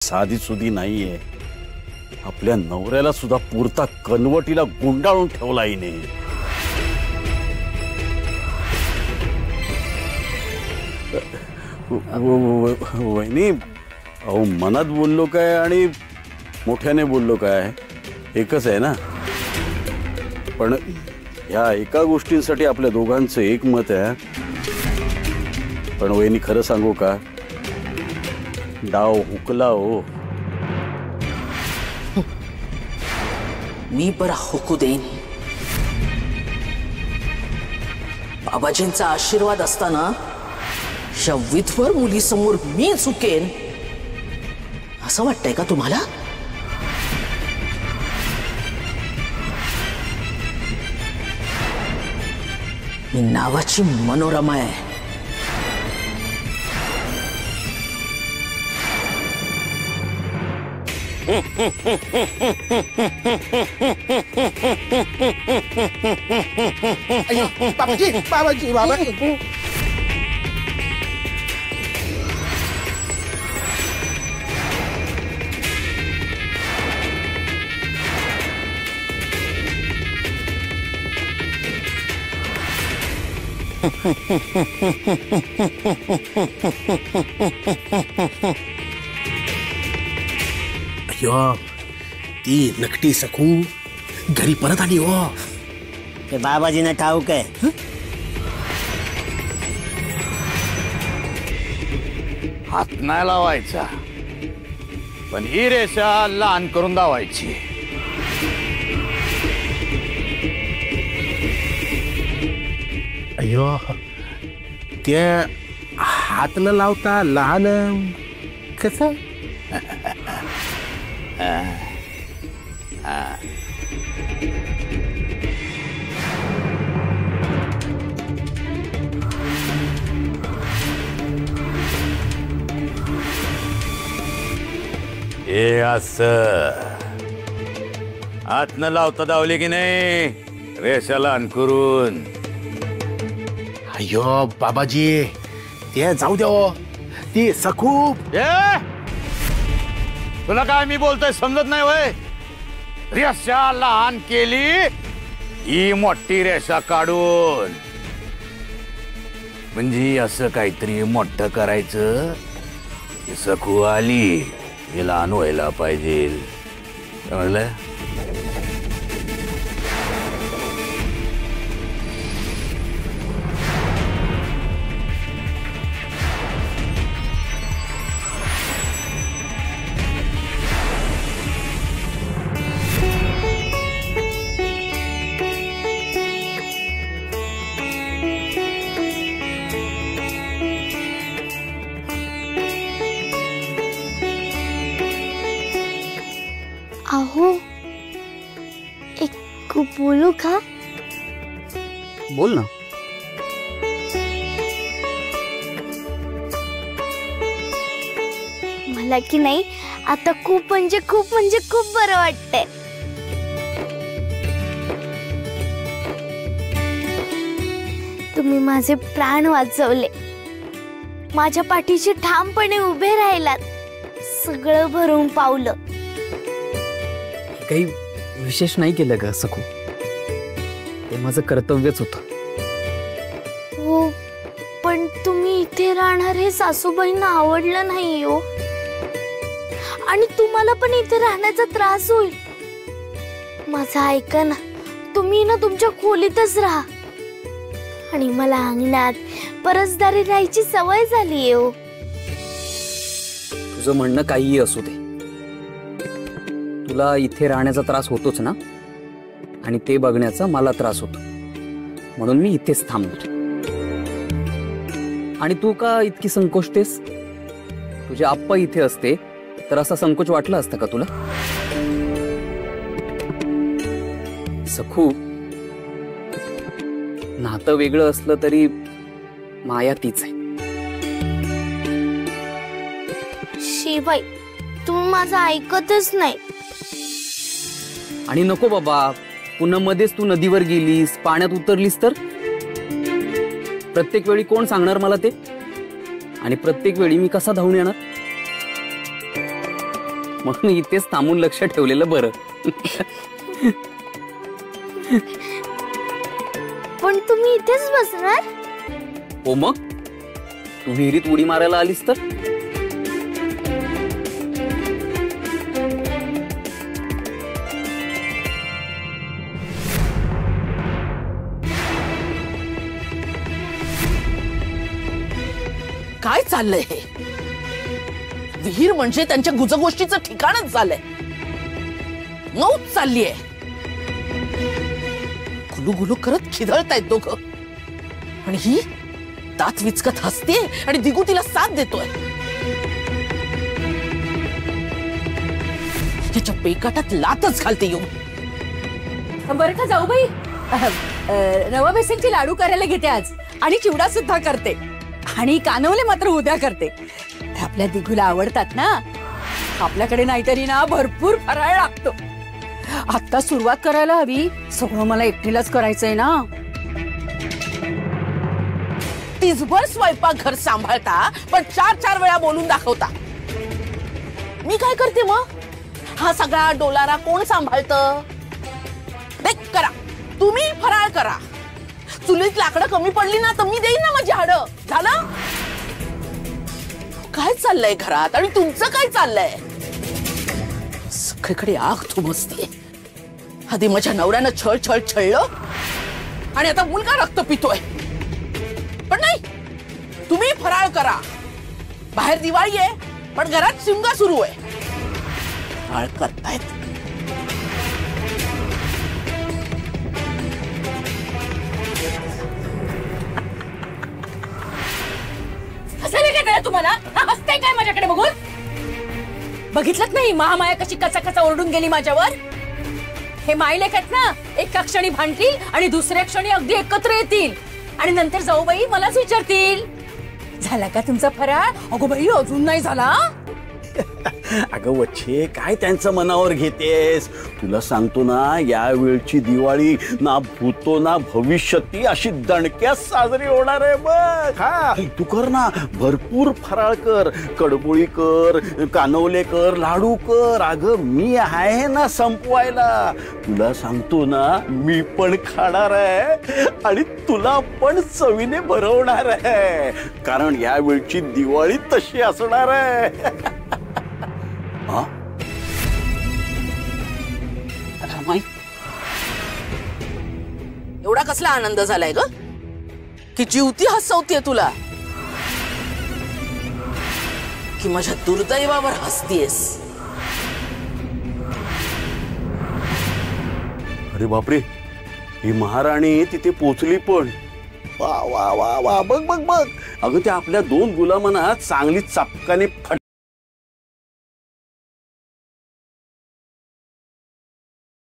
साधी सुधी नाहीये. आपल्या नवऱ्याला सुद्धा पुरता कनवटीला गुंडाळून ठेवला हिने. वहिनी, अहो मनात बोललो काय आणि मोठ्याने बोललो काय एकच आहे ना. पण या एका गोष्टींसाठी आपल्या दोघांचं एक मत आहे. पण वहिनी खरं सांगू का, डाव हुकला हो. मी बरा हुकू देईन. बाबाजींचा आशीर्वाद असताना या विधवर मुलीसमोर मी चुकेन असं वाटतंय का तुम्हाला? मी नावाची मनोरमा आहे. बाबाजी बाबाजी बाबाजी अयो, ती नकटी सखू घरी परत आली हो. ते बाबाजीने ठाऊक आहे. हात नाही लावायचा, पण ही रेषा लहान करून दावायची. अयो, ते हात न लावता लहान कसं? हे असं हात न लावता दावले की नाही रेषा लहान करून. अयो बाबाजी, ते जाऊ द्या. ती सखू तुला काय मी बोलतोय समजत नाही वय? रेषा लहान केली ही मोठी रेषा काढून, म्हणजे असं काहीतरी मोठं करायचं. सखू आली हे लहान व्हायला पाहिजे, समजलं? अहो, एक बोलू का? बोल ना. मला की नाही आता खूप म्हणजे खूप बरं वाटतंय. तुम्ही माझे प्राण वाचवले, माझ्या पाठीशी ठामपणे उभे राहिलात, सगळं भरून पावलं. काही विशेष नाही केलं ग सखू, ते माझं कर्तव्यच होतं. हो, पण तुम्ही इथे राहणार हे सासूबाईंना आवडलं नाही हो. आणि तुम्हाला पण इथे राहण्याचा त्रास होईल. माझं ऐका ना, तुम्ही ना तुमच्या खोलीतच राहा. आणि मला अंगणात परसदारी राहायची सवय झाली हो. तुझं म्हणणं काहीही असू दे, तुला इथे राहण्याचा त्रास होतोच ना, आणि ते बघण्याचा मला त्रास होतो, म्हणून मी इथेच थांबलो. आणि तू का इतकी संकोचतेस? तुझे आप्पा इथे असते तर असा संकोच वाटला असता का तुला? सखू, नातं वेगळं असलं तरी माया तीच आहे. शिवाई, तुम्ही माझं ऐकतच नाही. आणि नको बाबा, पुन्हा मध्येच तू नदीवर गेलीस, पाण्यात उतरलीस तर प्रत्येक वेळी कोण सांगणार मला ते? आणि प्रत्येक वेळी मी कसा धावून येणार? म्हणून इथेच थांबून लक्ष ठेवलेलं बरं. पण तुम्ही इथेच बसणार? हो मग, तू विहिरीत उडी मारायला आलीस तर. काय चाललंय हे? विहीर म्हणजे त्यांच्या गुजगोष्टीचं ठिकाणच झालंय. नऊच चाललीये. गुलू करत खिदळतायत दोघं, आणि ही दात विचकत हसते आणि दिगू तिला साथ देतोय. तिच्या पेकाटात लातच घालते येऊन. बरं का जाऊ बाई, रवा बेसनचे लाडू करायला घेते आज, आणि चिवडा सुद्धा करते, आणि कानवले मात्र उद्या करते. आपल्या दिगूला आवडतात ना. आपल्याकडे नाहीतरी ना भरपूर फराळ लागतो. आता सुरुवात करायला हवी. सगळं मला एकटीलाच करायचंय ना. तिसभर स्वयंपाक घर सांभाळता, पण 4 वेळा बोलून दाखवता. मी काय करते मग? हा सगळा डोलारा कोण सांभाळतं? देख करा, तुम्ही फराळ करा. चुलीत लाकडं कमी पडली ना तर मी देईन ना माझी हाडं. झालं? काय चाललंय घरात, आणि तुमचं काय चाललंय? सगळीकडे आग थुमसते. आधी माझ्या नवऱ्यानं छळलं, आणि आता मुलगा रक्त पितोय. पण नाही, तुम्ही फराळ करा. बाहेर दिवाळी आहे, पण घरात शिमगा सुरू आहे. फराळ करतायत. हसायला काय कळलं तुम्हाला? हसताय काय माझ्याकडे बघून? बघितलं नाही महामाया कशी कचा ओरडून गेली माझ्यावर? हे मायलेक आहेत ना, एका क्षणी भांडतील आणि दुसऱ्या क्षणी अगदी एकत्र येतील, आणि नंतर जाऊ बाई मलाच विचारतील, झाला का तुमचा फराळ? अगो बाई अजून नाही झाला. अगं वच्छे, काय त्यांचं मनावर घेतेस? तुला सांगतो ना, या वेळची दिवाळी ना भूतो ना भविष्यती अशी दणक्यात साजरी होणार आहे बघ. हा, तू कर ना, भरपूर फराळ कर, कडबोळी कर, कानवले कर, लाडू कर. अगं मी आहे ना संपवायला. तुला सांगतो ना, मी पण खाणार आहे, आणि तुला पण चवीने भरवणार आहे, कारण या वेळची दिवाळी तशी असणार आहे. हा? एवढा कसला आनंद झालाय ग, की जीवती हसवतीये तुला, की माझ्या दुर्दैवावर हसतीयस? अरे बापरे, ही महाराणी तिथे पोचली पण. वा वा वा वा, बघ बघ बघ. अगं त्या आपल्या 2 गुलामांना चांगली चापकाने फट